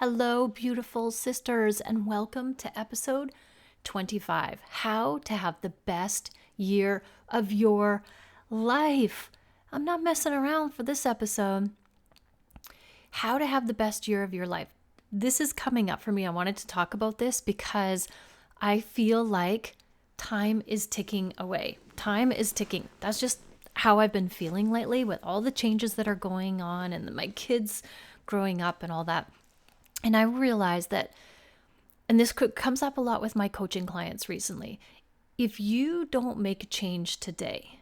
Hello, beautiful sisters, and welcome to episode 25, How to Have the Best Year of Your Life. I'm not messing around for this episode. How to have the best year of your life. This is coming up for me. I wanted to talk about this because I feel like time is ticking away. Time is ticking. That's just how I've been feeling lately with all the changes that are going on and my kids growing up and all that. And I realized that, and this comes up a lot with my coaching clients recently, if you don't make a change today,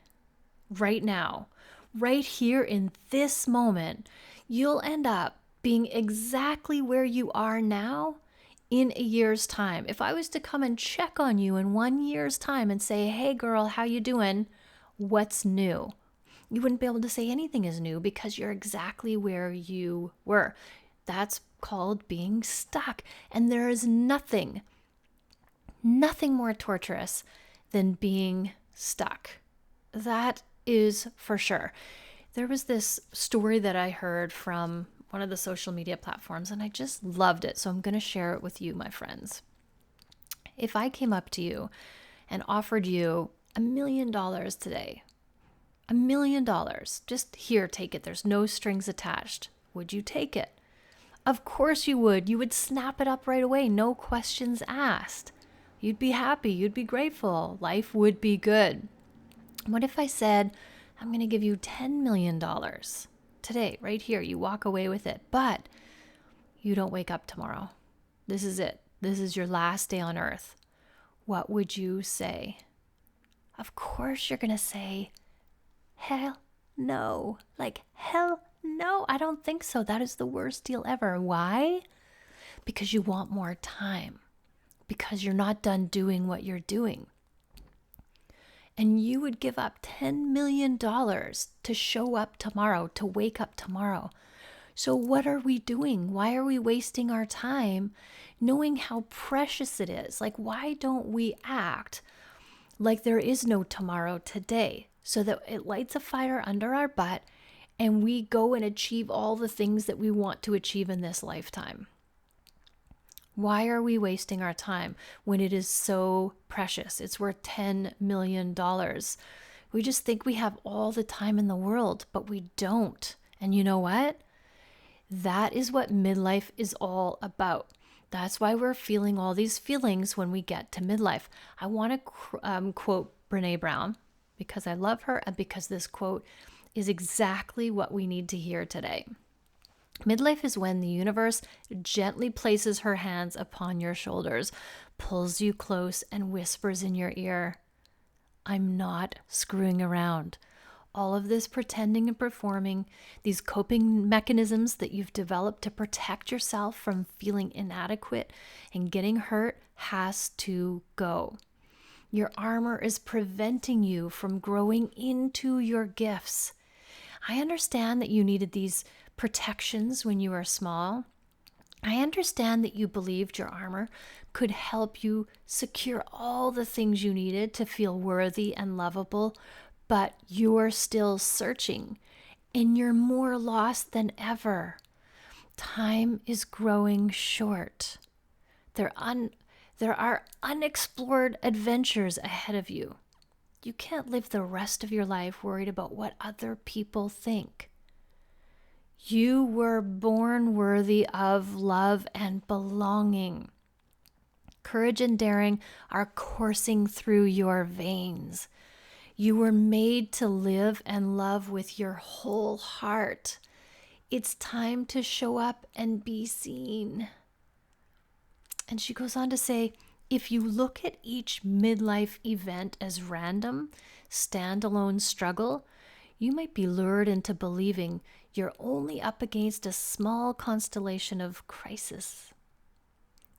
right now, right here in this moment, you'll end up being exactly where you are now in a year's time. If I was to come and check on you in 1 year's time and say, hey girl, how you doing? What's new? You wouldn't be able to say anything is new because you're exactly where you were. That's called being stuck. And there is nothing more torturous than being stuck. That is for sure. There was this story that I heard from one of the social media platforms, and I just loved it. So I'm going to share it with you, my friends. If I came up to you and offered you $1 million today, $1 million, just here, take it. There's no strings attached. Would you take it? Of course you would. You would snap it up right away. No questions asked. You'd be happy. You'd be grateful. Life would be good. What if I said, I'm going to give you $10 million today, right here. You walk away with it, but you don't wake up tomorrow. This is it. This is your last day on earth. What would you say? Of course you're going to say, hell no. Like, hell no, I don't think so. That is the worst deal ever. Why? Because you want more time. Because you're not done doing what you're doing. And you would give up $10 million to show up tomorrow, to wake up tomorrow. So what are we doing? Why are we wasting our time knowing how precious it is? Like, why don't we act like there is no tomorrow today so that it lights a fire under our butt and we go and achieve all the things that we want to achieve in this lifetime? Why are we wasting our time when it is so precious? It's worth $10 million. We just think we have all the time in the world, but we don't. And you know what? That is what midlife is all about. That's why we're feeling all these feelings when we get to midlife. I want to quote Brené Brown because I love her and because this quote is exactly what we need to hear today. Midlife is when the universe gently places her hands upon your shoulders, pulls you close, and whispers in your ear, I'm not screwing around. All of this pretending and performing, these coping mechanisms that you've developed to protect yourself from feeling inadequate and getting hurt has to go. Your armor is preventing you from growing into your gifts. I understand that you needed these protections when you were small. I understand that you believed your armor could help you secure all the things you needed to feel worthy and lovable, but you're still searching and you're more lost than ever. Time is growing short. There are unexplored adventures ahead of you. You can't live the rest of your life worried about what other people think. You were born worthy of love and belonging. Courage and daring are coursing through your veins. You were made to live and love with your whole heart. It's time to show up and be seen. And she goes on to say, if you look at each midlife event as random, standalone struggle, you might be lured into believing you're only up against a small constellation of crisis.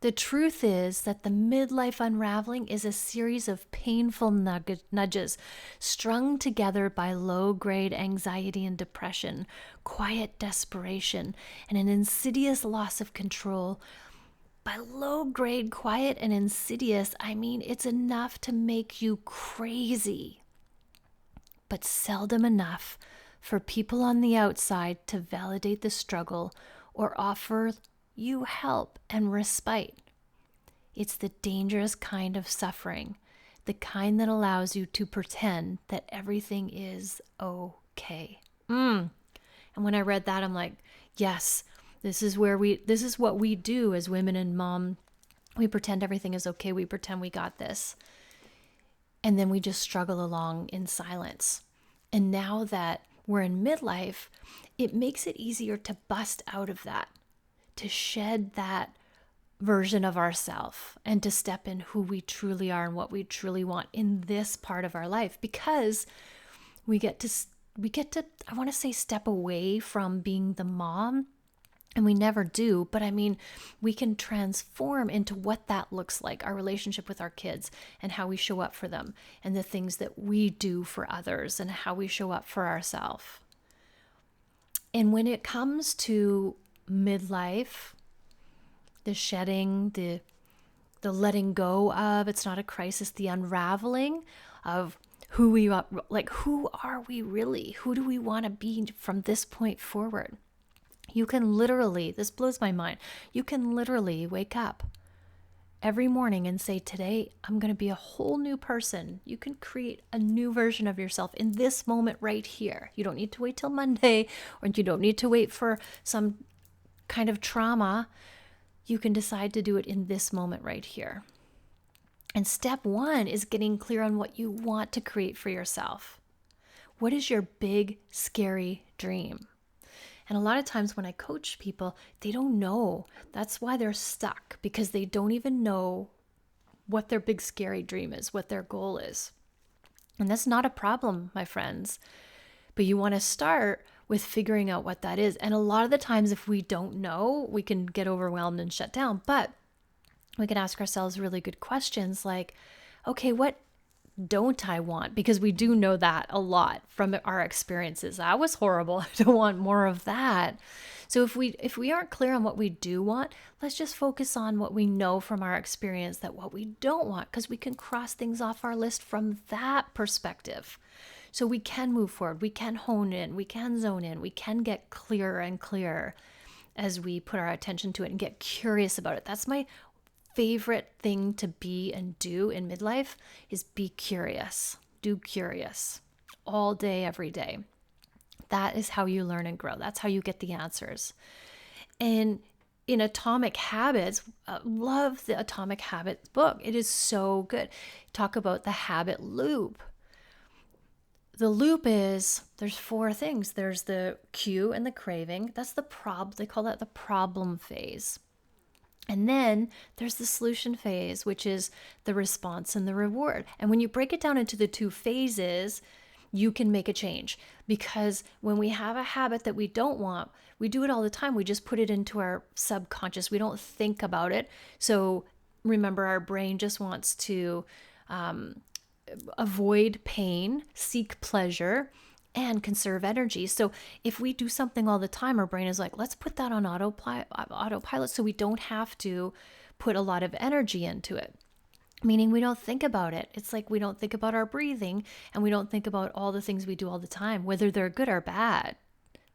The truth is that the midlife unraveling is a series of painful nudges strung together by low-grade anxiety and depression, quiet desperation, and an insidious loss of control. By low-grade, quiet, and insidious, I mean it's enough to make you crazy, but seldom enough for people on the outside to validate the struggle or offer you help and respite. It's the dangerous kind of suffering, the kind that allows you to pretend that everything is okay. And when I read that, I'm like, yes, this is what we do as women and mom. We pretend everything is okay. We pretend we got this. And then we just struggle along in silence. And now that we're in midlife, it makes it easier to bust out of that, to shed that version of ourself and to step in who we truly are and what we truly want in this part of our life, because we get to I want to say step away from being the mom. And we never do, but I mean, we can transform into what that looks like, our relationship with our kids and how we show up for them and the things that we do for others and how we show up for ourselves. And when it comes to midlife, the shedding, the letting go of, it's not a crisis, the unraveling of who we are, like who are we really? Who do we want to be from this point forward? You can literally, this blows my mind, you can literally wake up every morning and say, today I'm going to be a whole new person. You can create a new version of yourself in this moment right here. You don't need to wait till Monday, or you don't need to wait for some kind of trauma. You can decide to do it in this moment right here. And step one is getting clear on what you want to create for yourself. What is your big, scary dream? And a lot of times when I coach people, they don't know. That's why they're stuck, because they don't even know what their big, scary dream is, what their goal is. And that's not a problem, my friends. But you want to start with figuring out what that is. And a lot of the times, if we don't know, we can get overwhelmed and shut down. But we can ask ourselves really good questions like, okay, what don't I want? Because we do know that a lot from our experiences. That was horrible. I don't want more of that. So if we aren't clear on what we do want, let's just focus on what we know from our experience, that what we don't want, because we can cross things off our list from that perspective. So we can move forward, we can hone in, we can zone in, we can get clearer and clearer as we put our attention to it and get curious about it. That's my favorite thing to be and do in midlife, is be curious. Do curious all day, every day. That is how you learn and grow. That's how you get the answers. And in Atomic Habits, love the Atomic Habits book. It is so good. Talk about the habit loop. The loop is, there's 4 things. There's the cue and the craving. That's the they call that the problem phase. And then there's the solution phase, which is the response and the reward. And when you break it down into the 2 phases, you can make a change. Because when we have a habit that we don't want, we do it all the time. We just put it into our subconscious. We don't think about it. So remember, our brain just wants to avoid pain, seek pleasure, and conserve energy. So if we do something all the time, our brain is like, let's put that on autopilot so we don't have to put a lot of energy into it. Meaning we don't think about it. It's like we don't think about our breathing, and we don't think about all the things we do all the time, whether they're good or bad.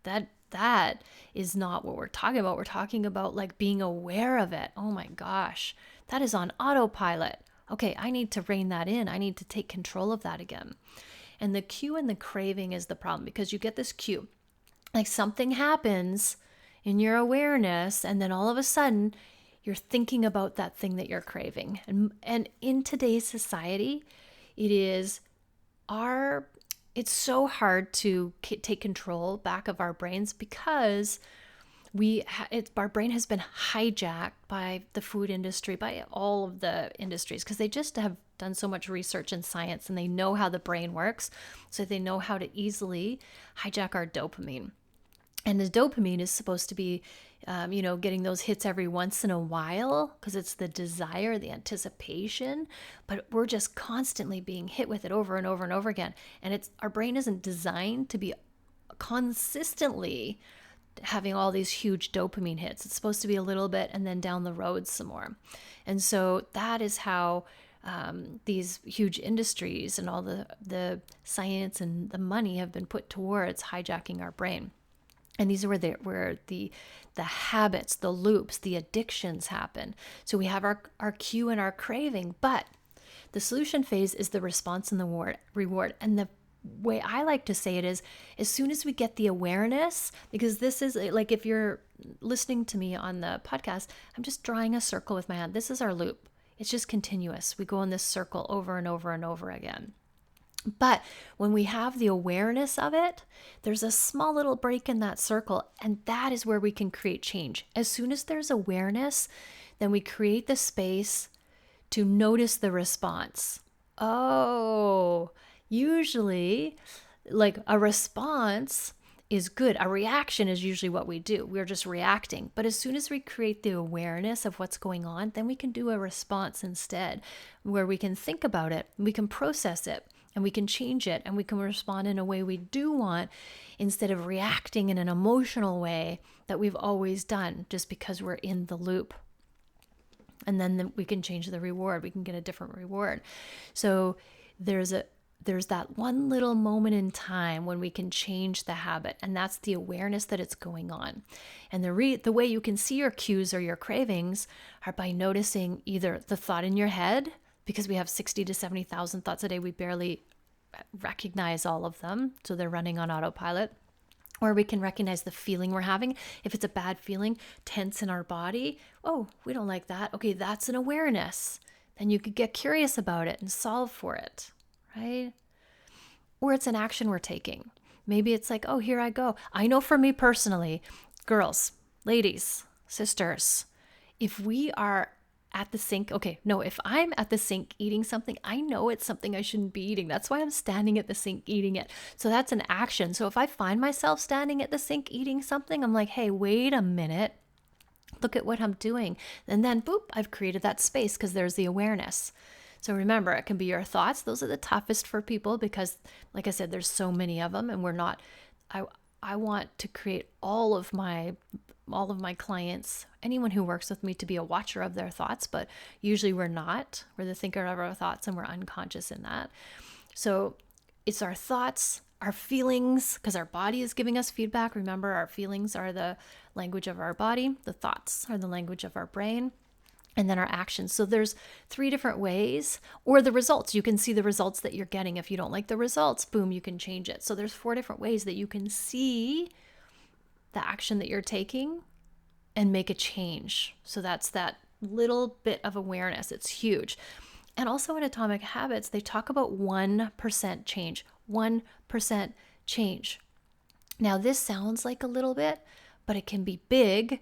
That is not what we're talking about. We're talking about like being aware of it. Oh my gosh, that is on autopilot. Okay, I need to rein that in. I need to take control of that again. And the cue and the craving is the problem, because you get this cue, like something happens in your awareness, and then all of a sudden you're thinking about that thing that you're craving. And in today's society, it's so hard to take control back of our brains, because our brain has been hijacked by the food industry, by all of the industries, because they just have done so much research and science, and they know how the brain works. So they know how to easily hijack our dopamine. And the dopamine is supposed to be, getting those hits every once in a while, because it's the desire, the anticipation. But we're just constantly being hit with it over and over and over again. And our brain isn't designed to be consistently having all these huge dopamine hits. It's supposed to be a little bit and then down the road some more. And so that is how these huge industries and all the science and the money have been put towards hijacking our brain. And these are where the habits, the loops, the addictions happen. So we have our cue and our craving, but the solution phase is the response and the reward. And the way I like to say it is, as soon as we get the awareness, because this is like, if you're listening to me on the podcast, I'm just drawing a circle with my hand. This is our loop. It's just continuous. We go in this circle over and over and over again. But when we have the awareness of it, there's a small little break in that circle, and that is where we can create change. As soon as there's awareness, then we create the space to notice the response. Oh, usually, like, a response is good. A reaction is usually what we do. We're just reacting. But as soon as we create the awareness of what's going on, then we can do a response instead, where we can think about it, we can process it, and we can change it, and we can respond in a way we do want, instead of reacting in an emotional way that we've always done just because we're in the loop. And then we can change the reward. We can get a different reward. So there's that one little moment in time when we can change the habit, and that's the awareness that it's going on. And the way you can see your cues or your cravings are by noticing either the thought in your head, because we have 60 to 70,000 thoughts a day. We barely recognize all of them, so they're running on autopilot. Or we can recognize the feeling we're having. If it's a bad feeling, tense in our body, oh, we don't like that. Okay, that's an awareness. Then you could get curious about it and solve for it, right? Or it's an action we're taking. Maybe it's like, oh, here I go. I know for me personally, girls, ladies, sisters, if we are at the sink, if I'm at the sink eating something, I know it's something I shouldn't be eating. That's why I'm standing at the sink eating it. So that's an action. So if I find myself standing at the sink eating something, I'm like, hey, wait a minute. Look at what I'm doing. And then, boop, I've created that space because there's the awareness. So remember, it can be your thoughts. Those are the toughest for people because, like I said, there's so many of them, and I want to create all of my clients, anyone who works with me, to be a watcher of their thoughts, but usually we're not. We're the thinker of our thoughts, and we're unconscious in that. So it's our thoughts, our feelings, because our body is giving us feedback. Remember, our feelings are the language of our body. The thoughts are the language of our brain. And then our actions. So there's 3 different ways, or the results. You can see the results that you're getting. If you don't like the results, boom, you can change it. So there's 4 different ways that you can see the action that you're taking and make a change. So that's that little bit of awareness. It's huge. And also in Atomic Habits, they talk about 1% change. 1% change. Now, this sounds like a little bit, but it can be big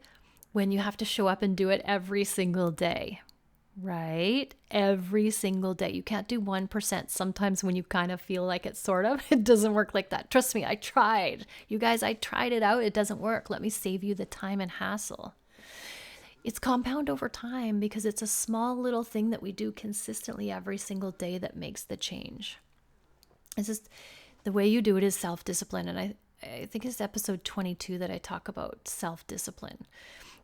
when you have to show up and do it every single day, right? Every single day. You can't do 1%. Sometimes when you kind of feel like it's sort of, it doesn't work like that. Trust me, I tried. You guys, I tried it out. It doesn't work. Let me save you the time and hassle. It's compound over time because it's a small little thing that we do consistently every single day that makes the change. It's just the way you do it is self-discipline. And I think it's episode 22 that I talk about self-discipline.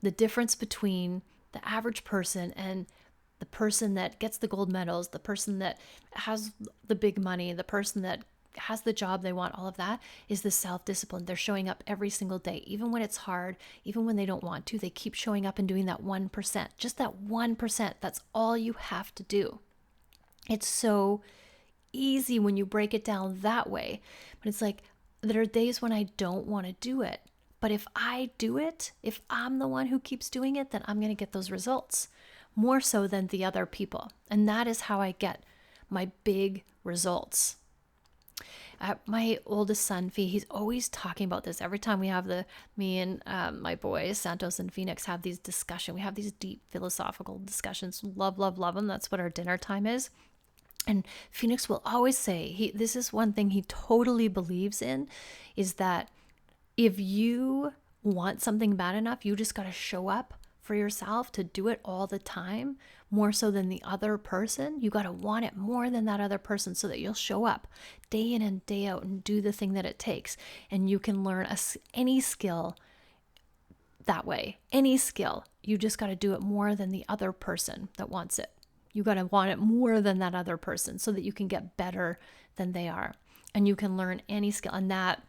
The difference between the average person and the person that gets the gold medals, the person that has the big money, the person that has the job they want, all of that is the self-discipline. They're showing up every single day, even when it's hard, even when they don't want to. They keep showing up and doing that 1%, just that 1%. That's all you have to do. It's so easy when you break it down that way. But it's like, there are days when I don't want to do it. But if I do it, if I'm the one who keeps doing it, then I'm going to get those results more so than the other people. And that is how I get my big results. My oldest son, Fee, he's always talking about this. Every time we have me and my boys, Santos and Phoenix, have these discussions. We have these deep philosophical discussions. Love, love, love them. That's what our dinner time is. And Phoenix will always say, this is one thing he totally believes in, is that if you want something bad enough, you just got to show up for yourself to do it all the time, more so than the other person. You got to want it more than that other person so that you'll show up day in and day out and do the thing that it takes. And you can learn any skill that way. Any skill. You just got to do it more than the other person that wants it. You got to want it more than that other person so that you can get better than they are. And you can learn any skill. And that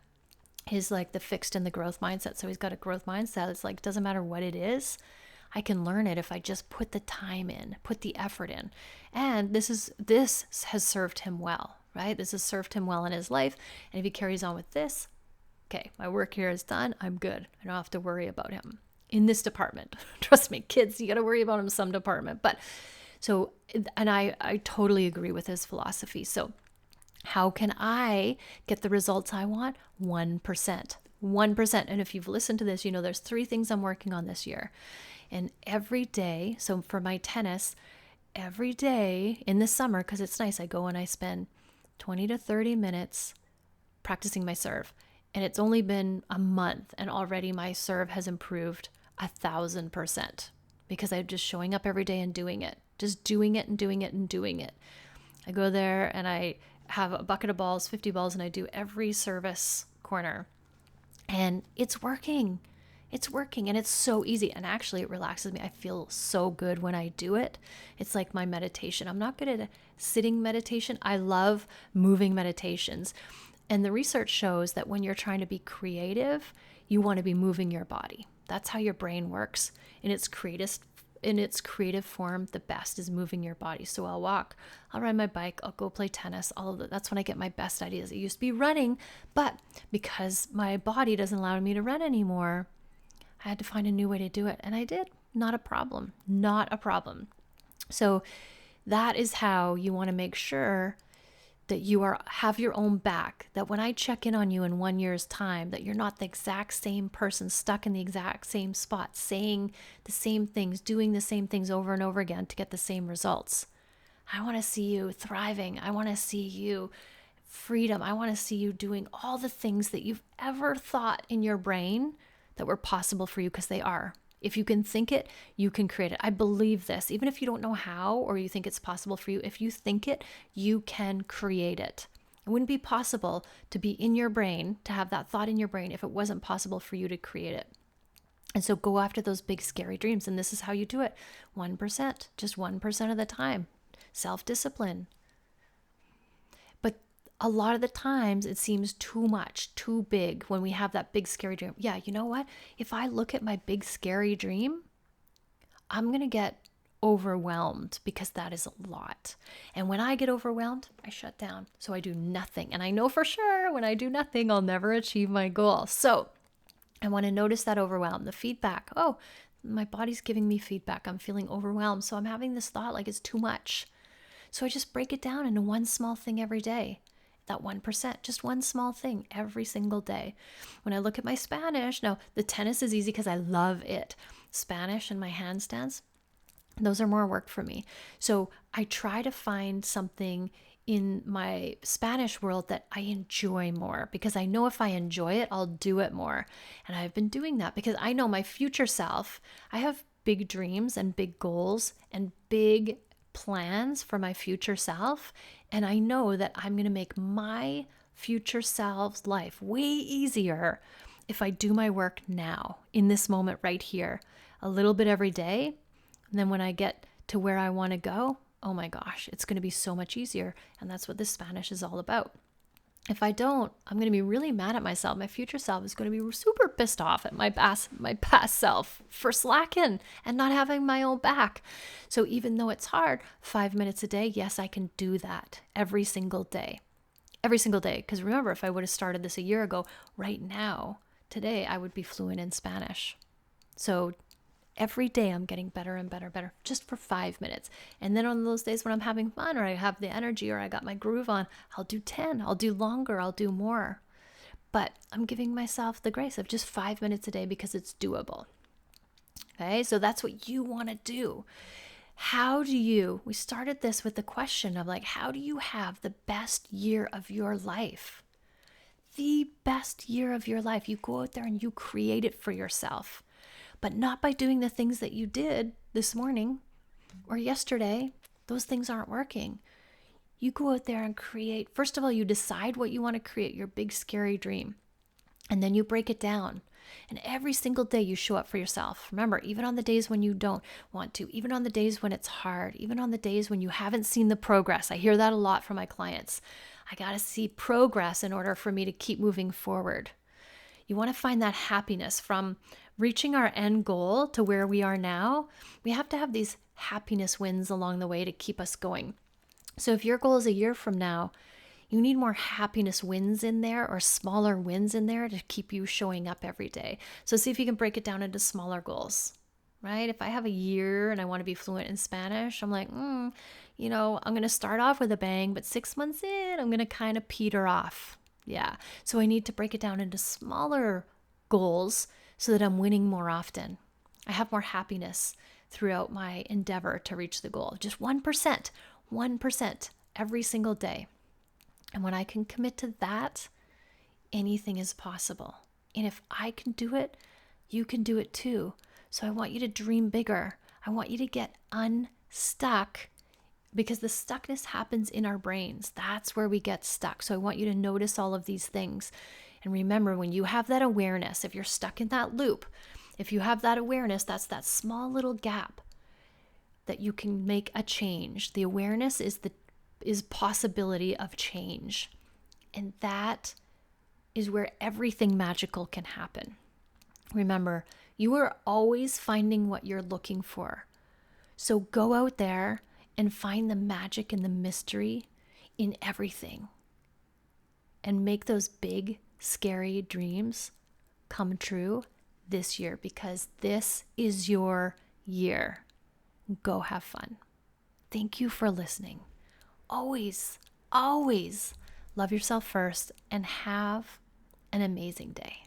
He's like the fixed and the growth mindset. So he's got a growth mindset. It's like, doesn't matter what it is, I can learn it if I just put the time in, put the effort in. And this has served him well, right? This has served him well in his life. And if he carries on with this, okay, my work here is done. I'm good. I don't have to worry about him in this department. Trust me, kids, you got to worry about him in some department. But so, and I totally agree with his philosophy. So how can I get the results I want? 1%. 1%. And if you've listened to this, you know there's 3 things I'm working on this year. And every day, so for my tennis, every day in the summer, because it's nice, I go and I spend 20 to 30 minutes practicing my serve. And it's only been a month and already my serve has improved 1,000% because I'm just showing up every day and doing it. Just doing it and doing it and doing it. I go there and I have a bucket of balls, 50 balls, and I do every service corner. And it's working. It's working and it's so easy. And actually it relaxes me. I feel so good when I do it. It's like my meditation. I'm not good at a sitting meditation. I love moving meditations. And the research shows that when you're trying to be creative, you want to be moving your body. That's how your brain works. In its creative form, the best is moving your body. So I'll walk, I'll ride my bike, I'll go play tennis, all of that. That's when I get my best ideas. It used to be running, but because my body doesn't allow me to run anymore, I had to find a new way to do it. And I did. Not a problem. Not a problem. So that is how you want to make sure that you have your own back, that when I check in on you in 1 year's time, that you're not the exact same person stuck in the exact same spot, saying the same things, doing the same things over and over again to get the same results. I want to see you thriving. I want to see you freedom. I want to see you doing all the things that you've ever thought in your brain that were possible for you, because they are. If you can think it, you can create it. I believe this. Even if you don't know how or you think it's possible for you, if you think it, you can create it. It wouldn't be possible to be in your brain, to have that thought in your brain, if it wasn't possible for you to create it. And so go after those big, scary dreams. And this is how you do it. 1%, just 1% of the time. Self-discipline. But a lot of the times it seems too much, too big when we have that big scary dream. Yeah, you know what? If I look at my big scary dream, I'm going to get overwhelmed because that is a lot. And when I get overwhelmed, I shut down. So I do nothing. And I know for sure when I do nothing, I'll never achieve my goal. So I want to notice that overwhelm, the feedback. Oh, my body's giving me feedback. I'm feeling overwhelmed. So I'm having this thought like it's too much. So I just break it down into one small thing every day. That 1%, just one small thing every single day. When I look at my Spanish, now the tennis is easy because I love it. Spanish and my handstands, those are more work for me. So I try to find something in my Spanish world that I enjoy more, because I know if I enjoy it, I'll do it more. And I've been doing that because I know my future self, I have big dreams and big goals and big plans for my future self. And I know that I'm going to make my future self's life way easier if I do my work now, in this moment right here, a little bit every day. And then when I get to where I want to go, oh my gosh, it's going to be so much easier. And that's what this Spanish is all about. If I don't, I'm going to be really mad at myself. My future self is going to be super pissed off at my past self for slacking and not having my own back. So even though it's hard, 5 minutes a day, yes, I can do that every single day. Every single day. Because remember, if I would have started this a year ago, right now, today, I would be fluent in Spanish. So every day I'm getting better and better, just for 5 minutes. And then on those days when I'm having fun or I have the energy or I got my groove on, I'll do 10, I'll do longer, I'll do more. But I'm giving myself the grace of just 5 minutes a day because it's doable. Okay, so that's what you want to do. We started this with the question of like, how do you have the best year of your life? The best year of your life. You go out there and you create it for yourself. But not by doing the things that you did this morning or yesterday. Those things aren't working. You go out there and create. First of all, you decide what you want to create, your big scary dream. And then you break it down. And every single day you show up for yourself. Remember, even on the days when you don't want to, even on the days when it's hard, even on the days when you haven't seen the progress. I hear that a lot from my clients. I got to see progress in order for me to keep moving forward. You want to find that happiness from reaching our end goal to where we are now. We have to have these happiness wins along the way to keep us going. So if your goal is a year from now, you need more happiness wins in there or smaller wins in there to keep you showing up every day. So see if you can break it down into smaller goals, right? If I have a year and I want to be fluent in Spanish, I'm like, I'm going to start off with a bang, but 6 months in, I'm going to kind of peter off. Yeah. So I need to break it down into smaller goals so that I'm winning more often. I have more happiness throughout my endeavor to reach the goal. Just 1% every single day. And when I can commit to that, anything is possible. And if I can do it, you can do it too. So I want you to dream bigger. I want you to get unstuck, because the stuckness happens in our brains. That's where we get stuck. So I want you to notice all of these things. And remember, when you have that awareness, if you're stuck in that loop, if you have that awareness, that's that small little gap that you can make a change. The awareness is possibility of change. And that is where everything magical can happen. Remember, you are always finding what you're looking for. So go out there and find the magic and the mystery in everything. And make those big, scary dreams come true this year, because this is your year. Go have fun. Thank you for listening. Always, always love yourself first and have an amazing day.